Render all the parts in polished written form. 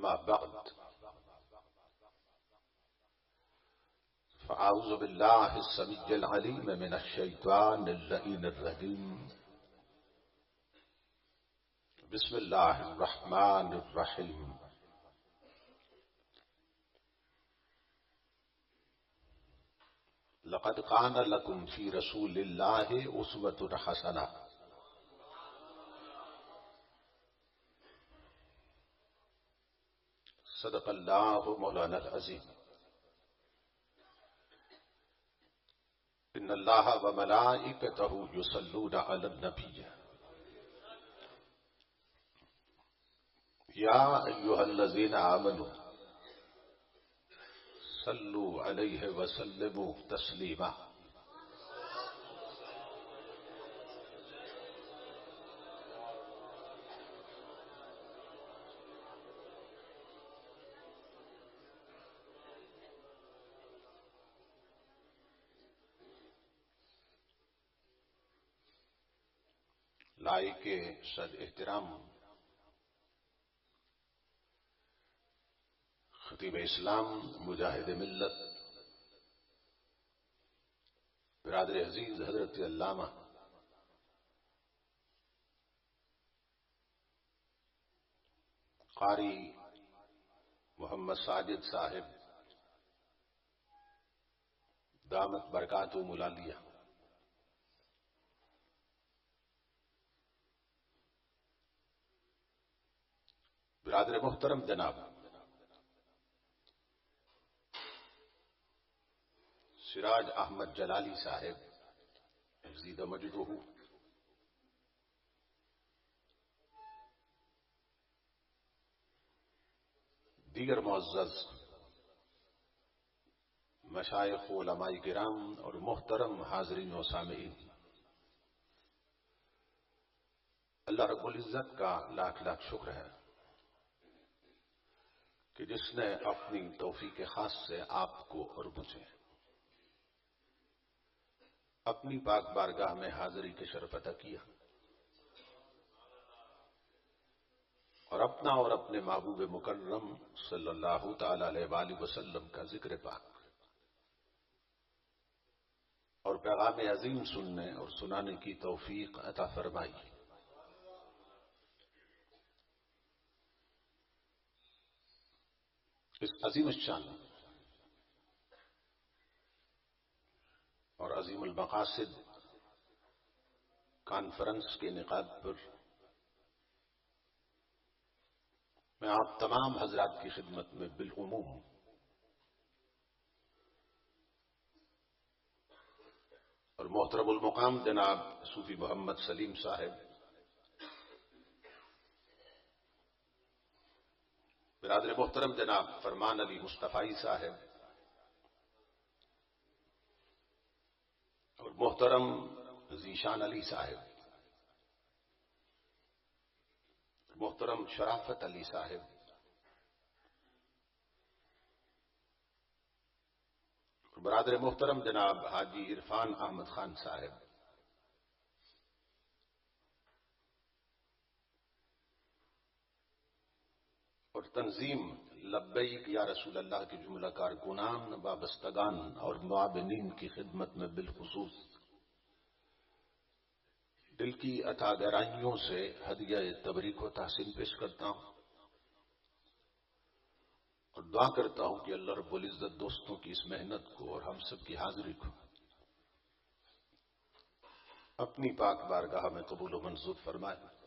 أما بعد فأعوذ بالله السميع العليم من الشيطان اللعين الرجيم بسم الله الرحمن الرحيم لقد كان لكم في رسول الله أسوة حسنة صدق الله مولانا العظيم إن الله وملائكته يصلون على النبي يا أيها الذين آمنوا صلوا عليه وسلموا تسليما لائق صد احترام خطیب اسلام مجاہد ملت برادر عزیز حضرت علامہ قاری محمد ساجد صاحب دامت برکاتہم العالیہ، برادر محترم جناب سراج احمد جلالی صاحب زید مجدہ، دیگر معزز مشائخ و علماء کرام اور محترم حاضرین و سامعین، اللہ رب العزت کا لاکھ لاکھ شکر ہے کہ جس نے اپنی توفیق خاص سے آپ کو اور مجھے اپنی پاک بارگاہ میں حاضری کے شرف عطا کیا اور اپنا اور اپنے محبوب مکرم صلی اللہ تعالی علیہ وآلہ وسلم کا ذکر پاک اور پیغام عظیم سننے اور سنانے کی توفیق عطا فرمائی۔ اس عظیم الشان اور عظیم المقاصد کانفرنس کے انعقاد پر میں آپ تمام حضرات کی خدمت میں بالعموم اور محترم المقام جناب صوفی محمد سلیم صاحب، برادر محترم جناب فرمان علی مصطفی صاحب اور محترم ذیشان علی صاحب، محترم شرافت علی صاحب، اور برادر محترم جناب حاجی عرفان احمد خان صاحب، اور تنظیم لبیک یا رسول اللہ کی جملہ کارکنان، وابستگان اور معاونین کی خدمت میں بالخصوص دل کی عطا گہرائیوں سے ہدیہ تبریک و تحسین پیش کرتا ہوں اور دعا کرتا ہوں کہ اللہ رب العزت دوستوں کی اس محنت کو اور ہم سب کی حاضری کو اپنی پاک بارگاہ میں قبول و منظور فرمائے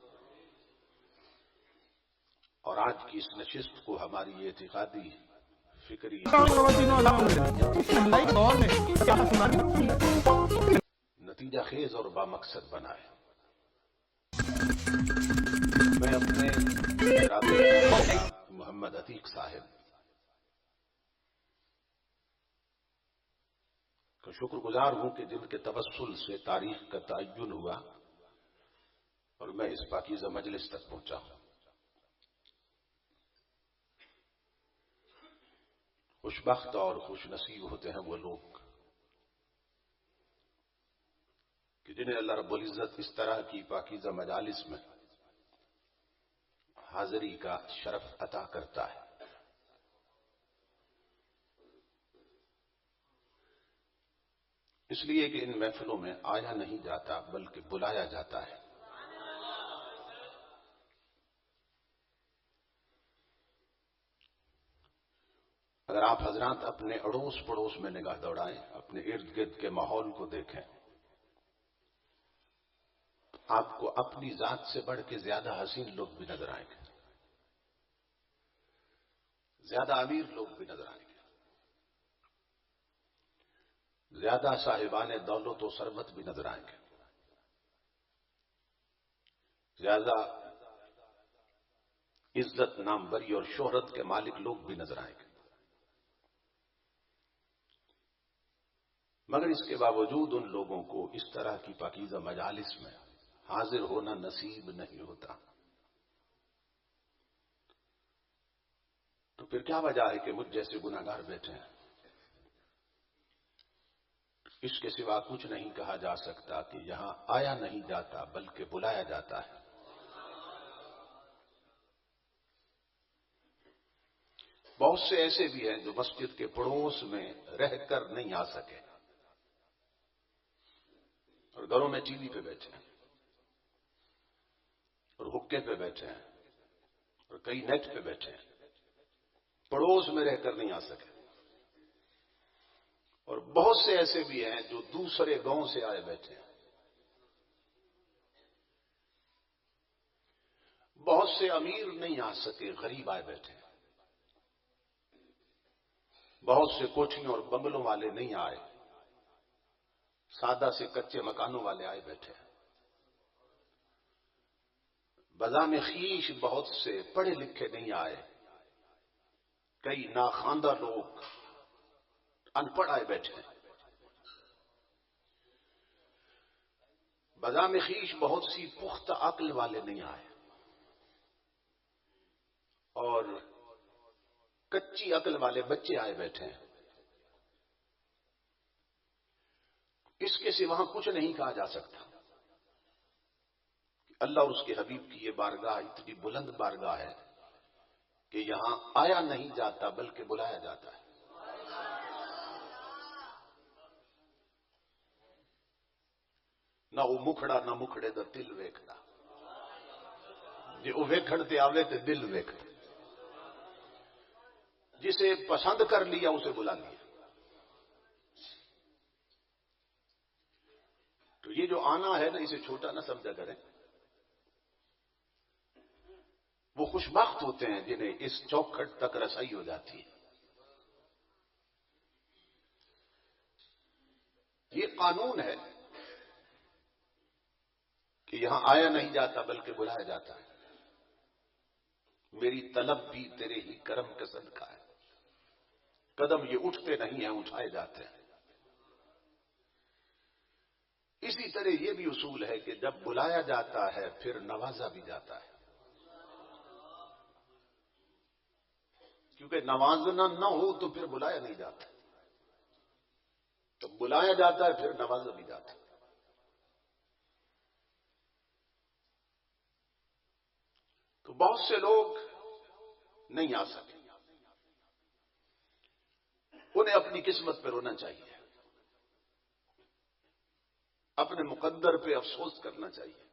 اور آج کی اس نشست کو ہماری اعتقادی فکری نتیجہ خیز اور بامقصد بنائے۔ میں اپنے محمد عتیق صاحب کا شکر گزار ہوں کہ جن کے توسل سے تاریخ کا تعین ہوا اور میں اس پاکیزہ مجلس تک پہنچا ہوں۔ خوش بخت اور خوش نصیب ہوتے ہیں وہ لوگ کہ جنہیں اللہ رب العزت اس طرح کی پاکیزہ مجالس میں حاضری کا شرف عطا کرتا ہے۔ اس لیے کہ ان محفلوں میں آیا نہیں جاتا بلکہ بلایا جاتا ہے۔ اگر آپ حضرات اپنے اڑوس پڑوس میں نگاہ دوڑائیں، اپنے ارد گرد کے ماحول کو دیکھیں، آپ کو اپنی ذات سے بڑھ کے زیادہ حسین لوگ بھی نظر آئیں گے، زیادہ امیر لوگ بھی نظر آئیں گے، زیادہ صاحبان دولت و ثروت بھی نظر آئیں گے، زیادہ عزت ناموری اور شہرت کے مالک لوگ بھی نظر آئیں گے، مگر اس کے باوجود ان لوگوں کو اس طرح کی پاکیزہ مجالس میں حاضر ہونا نصیب نہیں ہوتا۔ تو پھر کیا وجہ ہے کہ مجھ جیسے گناہگار بیٹھے ہیں؟ اس کے سوا کچھ نہیں کہا جا سکتا کہ یہاں آیا نہیں جاتا بلکہ بلایا جاتا ہے۔ بہت سے ایسے بھی ہیں جو مسجد کے پڑوس میں رہ کر نہیں آ سکے اور گھروں میں ٹی وی پہ بیٹھے ہیں اور حقے پہ بیٹھے ہیں اور کئی نیٹ پہ بیٹھے ہیں، پڑوس میں رہ کر نہیں آ سکے۔ اور بہت سے ایسے بھی ہیں جو دوسرے گاؤں سے آئے بیٹھے ہیں، بہت سے امیر نہیں آ سکے، غریب آئے بیٹھے ہیں، بہت سے کوٹھیوں اور بنگلوں والے نہیں آئے، سادہ سے کچے مکانوں والے آئے بیٹھے ہیں، بذام خیش بہت سے پڑھے لکھے نہیں آئے، کئی ناخواندہ لوگ ان پڑھ آئے بیٹھے ہیں، بذام خیش بہت سی پختہ عقل والے نہیں آئے اور کچی عقل والے بچے آئے بیٹھے ہیں۔ اس کے سوا کچھ نہیں کہا جا سکتا۔ اللہ اور اس کے حبیب کی یہ بارگاہ اتنی بلند بارگاہ ہے کہ یہاں آیا نہیں جاتا بلکہ بلایا جاتا ہے۔ نہ وہ مکھڑا نہ مکھڑے دا دل ویکھدا، جے وہ ویکھڑ تے آوے تے دل ویکھدا، جسے پسند کر لیا اسے بلا لیا۔ تو یہ جو آنا ہے نا، اسے چھوٹا نہ سمجھا کریں، وہ خوش بخت ہوتے ہیں جنہیں اس چوکھٹ تک رسائی ہو جاتی ہے۔ یہ قانون ہے کہ یہاں آیا نہیں جاتا بلکہ بلایا جاتا ہے۔ میری طلب بھی تیرے ہی کرم کا صدقہ ہے، قدم یہ اٹھتے نہیں ہیں، اٹھائے جاتے ہیں۔ اسی طرح یہ بھی اصول ہے کہ جب بلایا جاتا ہے پھر نوازا بھی جاتا ہے، کیونکہ نوازنا نہ ہو تو پھر بلایا نہیں جاتا، تو بلایا جاتا ہے پھر نوازا بھی جاتا ہے۔ تو بہت سے لوگ نہیں آ سکے، انہیں اپنی قسمت پہ رونا چاہیے، اپنے مقدر پہ افسوس کرنا چاہیے،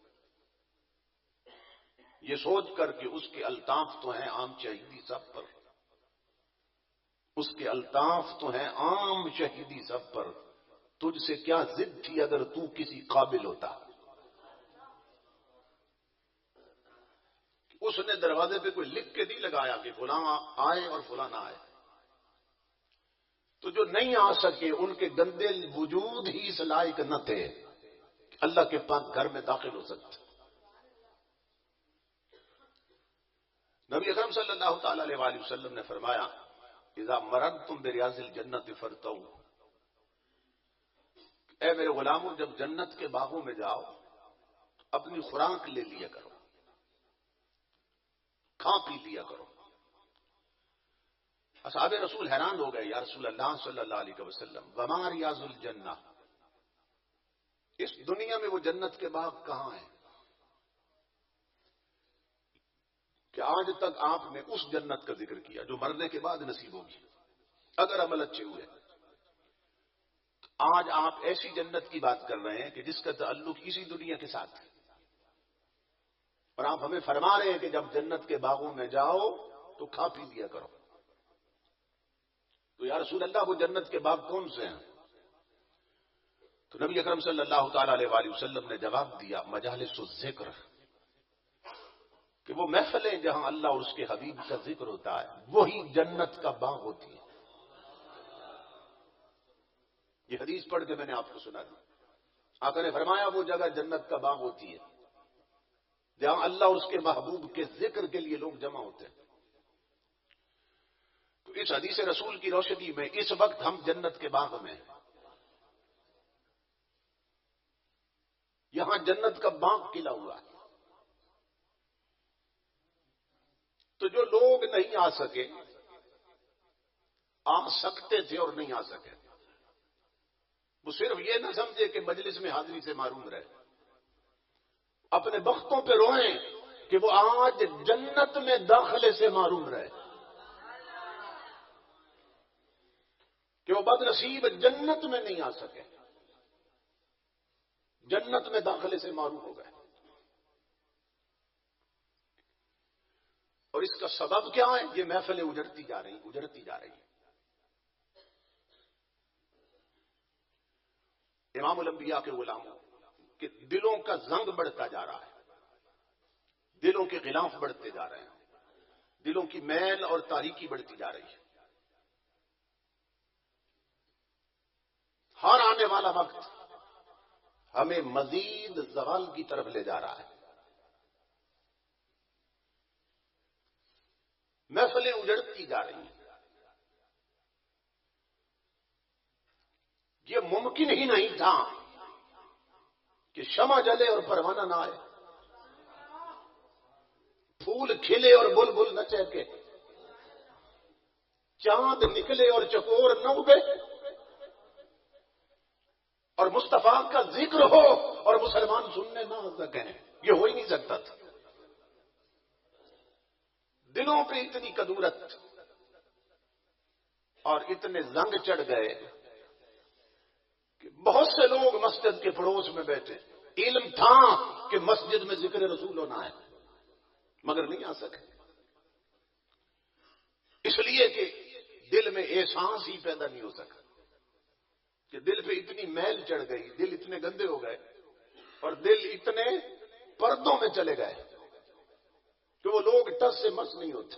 یہ سوچ کر کہ اس کے الطاف تو ہیں عام شہیدی سب پر، اس کے الطاف تو ہیں عام شہیدی سب پر، تجھ سے کیا ضد تھی اگر تو کسی قابل ہوتا۔ اس نے دروازے پہ کوئی لکھ کے نہیں لگایا کہ فلاں آئے اور فلاں نہ آئے، تو جو نہیں آ سکے ان کے گندے وجود ہی اس لائق نہ تھے کہ اللہ کے پاک گھر میں داخل ہو سکتے۔ نبی اکرم صلی اللہ تعالی علیہ وآلہ وسلم نے فرمایا، اذا مرضتم بریاض الجنت فرتعوا، اے میرے غلاموں، جب جنت کے باغوں میں جاؤ اپنی خوراک لے لیا کرو، کھا پی لیا کرو۔ اصحاب رسول حیران ہو گئے، یا رسول اللہ صلی اللہ علیہ وسلم وما ریاض الجنہ، اس دنیا میں وہ جنت کے باغ کہاں ہیں کہ آج تک آپ نے اس جنت کا ذکر کیا جو مرنے کے بعد نصیب ہوگی اگر عمل اچھے ہوئے۔ آج آپ ایسی جنت کی بات کر رہے ہیں کہ جس کا تعلق اسی دنیا کے ساتھ ہے، اور آپ ہمیں فرما رہے ہیں کہ جب جنت کے باغوں میں جاؤ تو کھا پی لیا کرو. تو یا رسول اللہ وہ جنت کے باغ کون سے ہیں؟ تو نبی اکرم صلی اللہ تعالی علیہ وآلہ وسلم نے جواب دیا، مجالس الذکر، کہ وہ محفلیں جہاں اللہ اور اس کے حبیب کا ذکر ہوتا ہے وہی جنت کا باغ ہوتی ہے. یہ حدیث پڑھ کے میں نے آپ کو سنا دی. آقا نے فرمایا وہ جگہ جنت کا باغ ہوتی ہے جہاں اللہ اور اس کے محبوب کے ذکر کے لیے لوگ جمع ہوتے ہیں. تو اس حدیث رسول کی روشنی میں اس وقت ہم جنت کے باغ میں ہیں. یہاں جنت کا باغ کھلا ہوا ہے. تو جو لوگ نہیں آ سکے، آ سکتے تھے اور نہیں آ سکے، وہ صرف یہ نہ سمجھے کہ مجلس میں حاضری سے معروم رہے، اپنے بختوں پہ روئیں کہ وہ آج جنت میں داخلے سے معروم رہے، کہ وہ بد نصیب جنت میں نہیں آ سکے، جنت میں داخلے سے معروم ہو گئے. اور اس کا سبب کیا ہے؟ یہ محفلیں اجڑتی جا رہی ہیں. امام الانبیاء کے غلاموں کہ دلوں کا زنگ بڑھتا جا رہا ہے، دلوں کے غلاف بڑھتے جا رہے ہیں، دلوں کی میل اور تاریکی بڑھتی جا رہی ہے. ہر آنے والا وقت ہمیں مزید زوال کی طرف لے جا رہا ہے. محفلیں اجڑتی جا رہی ہیں. یہ ممکن ہی نہیں تھا کہ شمع جلے اور پروانہ نہ آئے، پھول کھلے اور بلبل نہ چہکے، چاند نکلے اور چکور نہ اگے، اور مصطفیٰ کا ذکر ہو اور مسلمان سننے نہ سکیں. یہ ہو ہی نہیں سکتا تھا. دلوں پہ اتنی کدورت اور اتنے زنگ چڑھ گئے کہ بہت سے لوگ مسجد کے پڑوس میں بیٹھے، علم تھا کہ مسجد میں ذکر رسول ہونا ہے، مگر نہیں آ سکے، اس لیے کہ دل میں احساس ہی پیدا نہیں ہو سکا، کہ دل پہ اتنی میل چڑھ گئی، دل اتنے گندے ہو گئے اور دل اتنے پردوں میں چلے گئے کہ وہ لوگ ٹس سے مس نہیں ہوتے.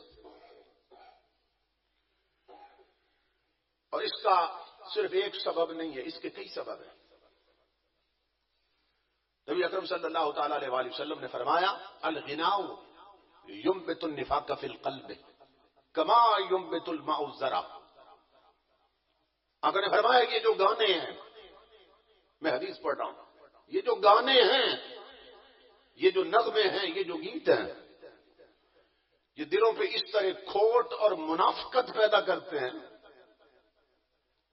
اور اس کا صرف ایک سبب نہیں ہے، اس کے کئی سبب ہیں. نبی اکرم صلی اللہ تعالی علیہ وآلہ وسلم نے فرمایا، الغناء ينبت النفاق في القلب كما ينبت الماء الزرع. آقا نے فرمایا کہ یہ جو گانے ہیں، میں حدیث پڑھ رہا ہوں، یہ جو گانے ہیں، یہ جو نغمے ہیں، یہ جو گیت ہیں، یہ دلوں پہ اس طرح کھوٹ اور منافقت پیدا کرتے ہیں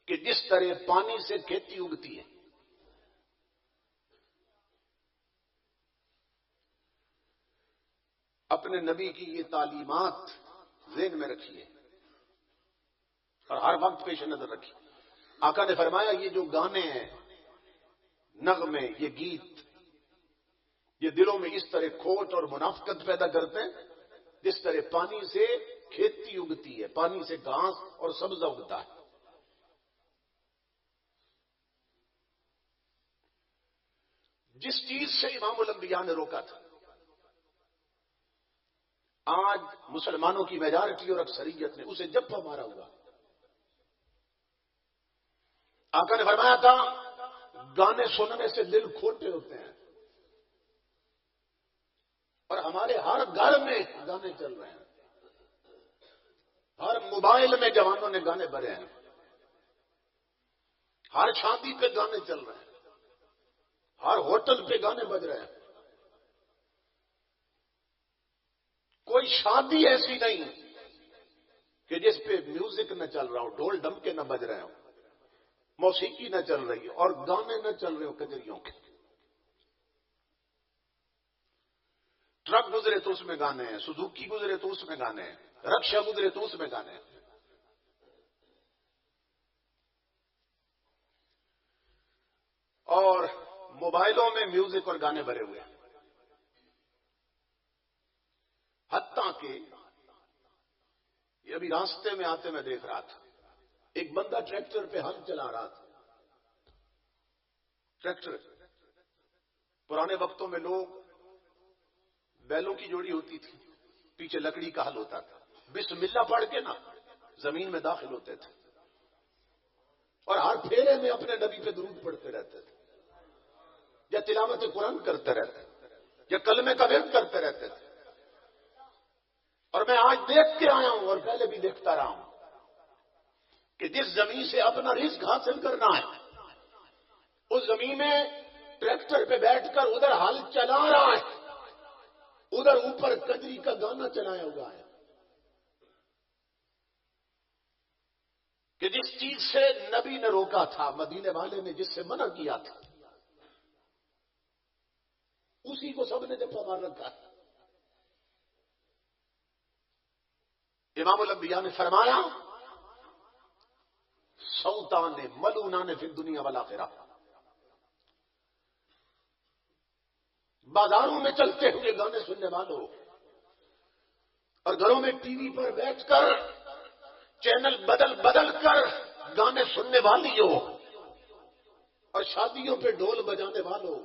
کہ جس طرح پانی سے کھیتی اگتی ہے. اپنے نبی کی یہ تعلیمات ذہن میں رکھیے اور ہر وقت پیش نظر رکھیے. آقا نے فرمایا یہ جو گانے ہیں، نغمے، یہ گیت، یہ دلوں میں اس طرح کھوٹ اور منافقت پیدا کرتے ہیں جس طرح پانی سے کھیتی اگتی ہے، پانی سے گھاس اور سبزہ اگتا ہے. جس چیز سے امام الانبیاء نے روکا تھا، آج مسلمانوں کی میجارٹی اور اکثریت نے اسے جپا مارا ہوا. آقا نے فرمایا تھا گانے سننے سے دل کھوٹے ہوتے ہیں، اور ہمارے ہر گھر میں گانے چل رہے ہیں، ہر موبائل میں جوانوں نے گانے بھرے ہیں، ہر شادی پہ گانے چل رہے ہیں، ہر ہوٹل پہ گانے بج رہے ہیں. کوئی شادی ایسی نہیں کہ جس پہ میوزک نہ چل رہا ہو، ڈھول ڈمکے نہ بج رہے ہوں، موسیقی نہ چل رہی ہو اور گانے نہ چل رہے ہو کجریوں کے. ٹرک گزرے تو اس میں گانے ہیں، سوزوکی گزرے تو اس میں گانے ہیں، رکشا گزرے تو اس میں گانے ہیں. اور موبائلوں میں میوزک اور گانے بھرے ہوئے ہیں، حتیٰ کہ یہ ابھی راستے میں آتے میں دیکھ رہا تھا، ایک بندہ ٹریکٹر پہ ہل چلا رہا تھا. ٹریکٹر پرانے وقتوں میں لوگ بیلوں کی جوڑی ہوتی تھی، پیچھے لکڑی کا ہل ہوتا تھا، بسم اللہ پڑھ کے نا زمین میں داخل ہوتے تھے اور ہر پھیرے میں اپنے نبی پہ درود پڑھتے رہتے تھے، یا تلاوت قرآن کرتے رہتے تھے، یا کلمے کا ورد کرتے رہتے تھے. اور میں آج دیکھ کے آیا ہوں اور پہلے بھی دیکھتا رہا ہوں کہ جس زمین سے اپنا رزق حاصل کرنا ہے اس زمین میں ٹریکٹر پہ بیٹھ کر ادھر ہل چلا رہا ہے، ادھر اوپر کجری کا گانا چلایا ہوا ہے کہ جس چیز سے نبی نے روکا تھا، مدینے والے نے جس سے منع کیا تھا، اسی کو سب نے جب مار رکھا ہے. امام الانبیاء نے فرمایا سوطان ملعونان فی الدنیا والآخرہ، بازاروں میں چلتے ہوئے گانے سننے والوں اور گھروں میں ٹی وی پر بیٹھ کر چینل بدل بدل کر گانے سننے والیوں اور شادیوں پہ ڈھول بجانے والوں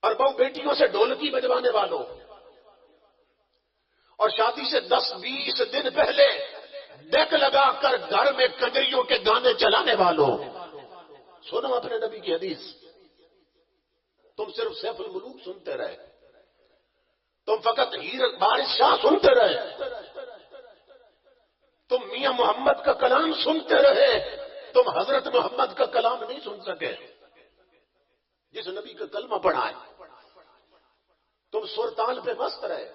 اور بہو بیٹیوں سے ڈھولکی بجوانے والوں اور شادی سے 10-20 دن پہلے ڈیک لگا کر گھر میں کجریوں کے گانے چلانے والوں، سنو اپنے نبی کی حدیث. تم صرف سیف الملوک سنتے رہے، تم فقط ہیر بادشاہ سنتے رہے، تم میاں محمد کا کلام سنتے رہے، تم حضرت محمد کا کلام نہیں سن سکے جس نبی کا کلمہ پڑھا ہے. تم سرتال پہ مست رہے،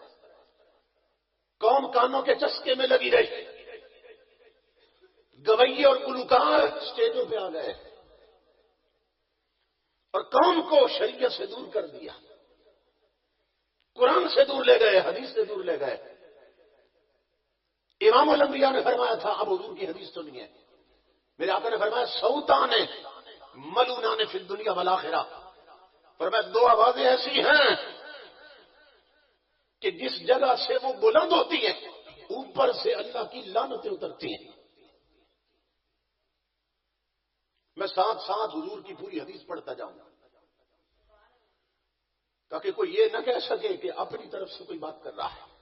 قوم کانوں کے چسکے میں لگی رہی، گویے اور گلوکار اسٹیجوں پہ آ گئے اور قوم کو شریعت سے دور کر دیا، قرآن سے دور لے گئے، حدیث سے دور لے گئے. امام الانبیاء نے فرمایا تھا، اب حضور کی حدیث سنیے، میرے آقا نے فرمایا سوطان ملعونان فی الدنیا والآخرہ. فرمایا دو آوازیں ایسی ہیں کہ جس جگہ سے وہ بلند ہوتی ہیں اوپر سے اللہ کی لعنتیں اترتی ہیں. میں ساتھ ساتھ حضور کی پوری حدیث پڑھتا جاؤں گا تاکہ کوئی یہ نہ کہہ سکے کہ اپنی طرف سے کوئی بات کر رہا ہے.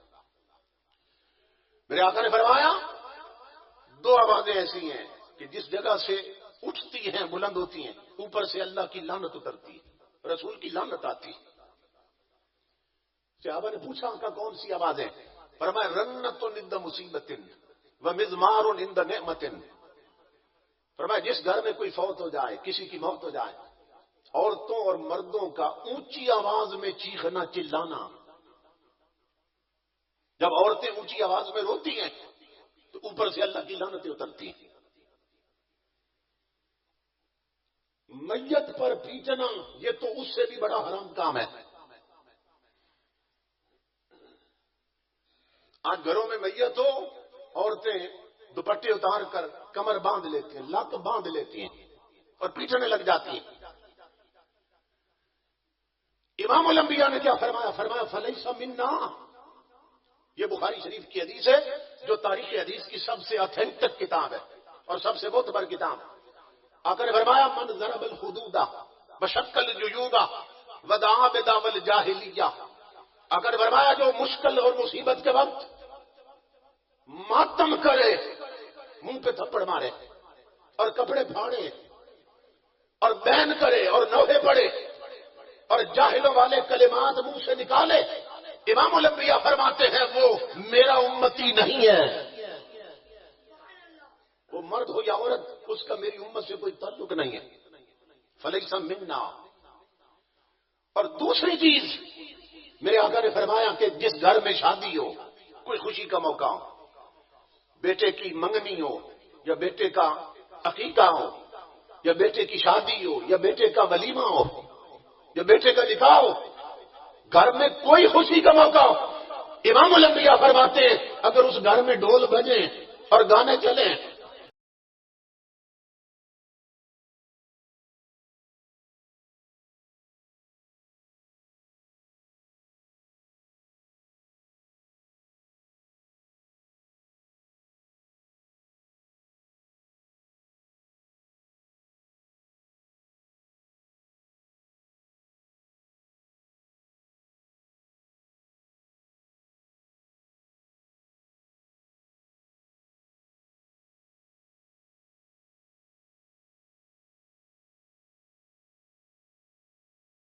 میرے آقا نے فرمایا دو آوازیں ایسی ہیں کہ جس جگہ سے اٹھتی ہیں بلند ہوتی ہیں اوپر سے اللہ کی لعنت اترتی ہے، رسول کی لعنت آتی ہے. صحابہ نے پوچھا آقا کون سی آوازیں؟ فرمایا رنت عند مصیبت ومزمار عند نعمت. فرمایا جس گھر میں کوئی فوت ہو جائے، کسی کی موت ہو جائے، عورتوں اور مردوں کا اونچی آواز میں چیخنا چلانا. جب عورتیں اونچی آواز میں روتی ہیں تو اوپر سے اللہ کی لعنتیں اترتی ہیں. میت پر پیٹنا یہ تو اس سے بھی بڑا حرام کام ہے. آج گھروں میں میت ہو، عورتیں دوپٹے اتار کر کمر باندھ لیتی ہیں، لت باندھ لیتی ہیں اور پیٹنے لگ جاتی ہیں. امام الانبیاء نے کیا فرمایا؟ فرمایا فلیس منا. یہ بخاری شریف کی حدیث ہے جو تاریخ حدیث کی سب سے اتھینٹک کتاب ہے اور سب سے معتبر کتاب. آقا نے فرمایا من ضرب الحدود وشق الجیوب ودعا بدعوى الجاہلیہ. آقا نے فرمایا جو مشکل اور مصیبت کے وقت ماتم کرے، منہ پہ تھپڑ مارے اور کپڑے پھاڑے اور بین کرے اور نوحے پڑے اور جاہلوں والے کلمات منہ سے نکالے، امام الانبیاء فرماتے ہیں وہ میرا امتی نہیں ہے. وہ مرد ہو یا عورت، اس کا میری امت سے کوئی تعلق نہیں ہے. فلیس منا. اور دوسری چیز میرے آقا نے فرمایا کہ جس گھر میں شادی ہو، کوئی خوشی کا موقع ہو، بیٹے کی منگنی ہو یا بیٹے کا عقیقہ ہو یا بیٹے کی شادی ہو یا بیٹے کا ولیمہ ہو یا بیٹے کا نکاح ہو، گھر میں کوئی خوشی کا موقع ہو، امام الانبیاء فرماتے ہیں اگر اس گھر میں ڈھول بجے اور گانے چلیں